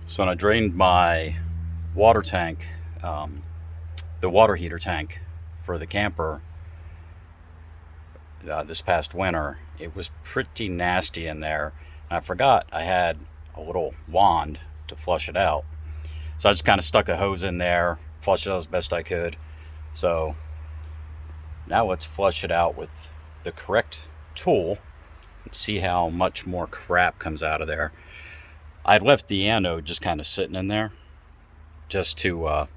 So when I drained my water tank, the water heater tank for the camper this past winter, it was pretty nasty in there. And I forgot I had a little wand to flush it out. So I just kind of stuck the hose in there, flushed it out as best I could. So now let's flush it out with the correct tool and see how much more crap comes out of there. I left the anode just kind of sitting in there just to, what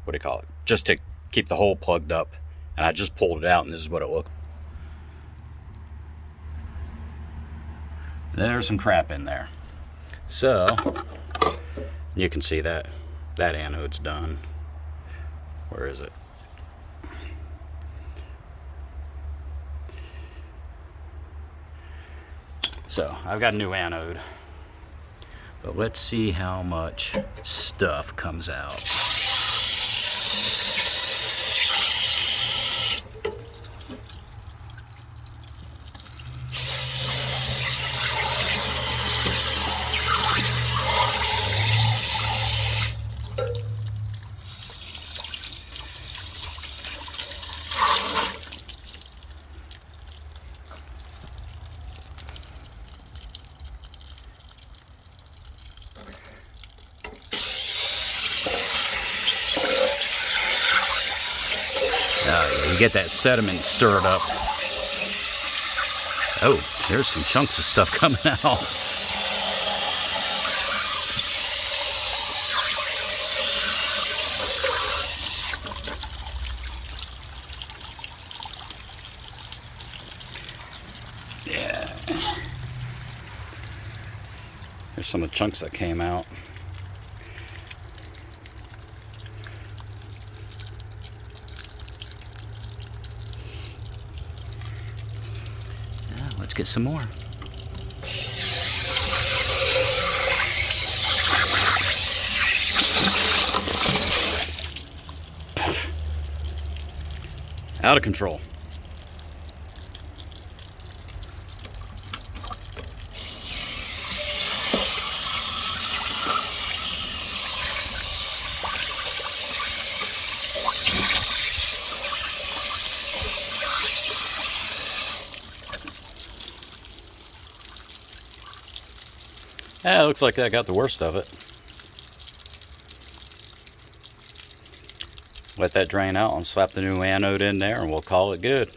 do you call it? Just to keep the hole plugged up. And I just pulled it out, and this is what it looked like. There's some crap in there. So, you can see that anode's done. Where is it? So, I've got a new anode. But let's see how much stuff comes out. You get that sediment stirred up. Oh, there's some chunks of stuff coming out. Yeah. There's some of the chunks that came out. Let's get some more. Out of control. Yeah, it looks like I got the worst of it. Let that drain out and slap the new anode in there and we'll call it good.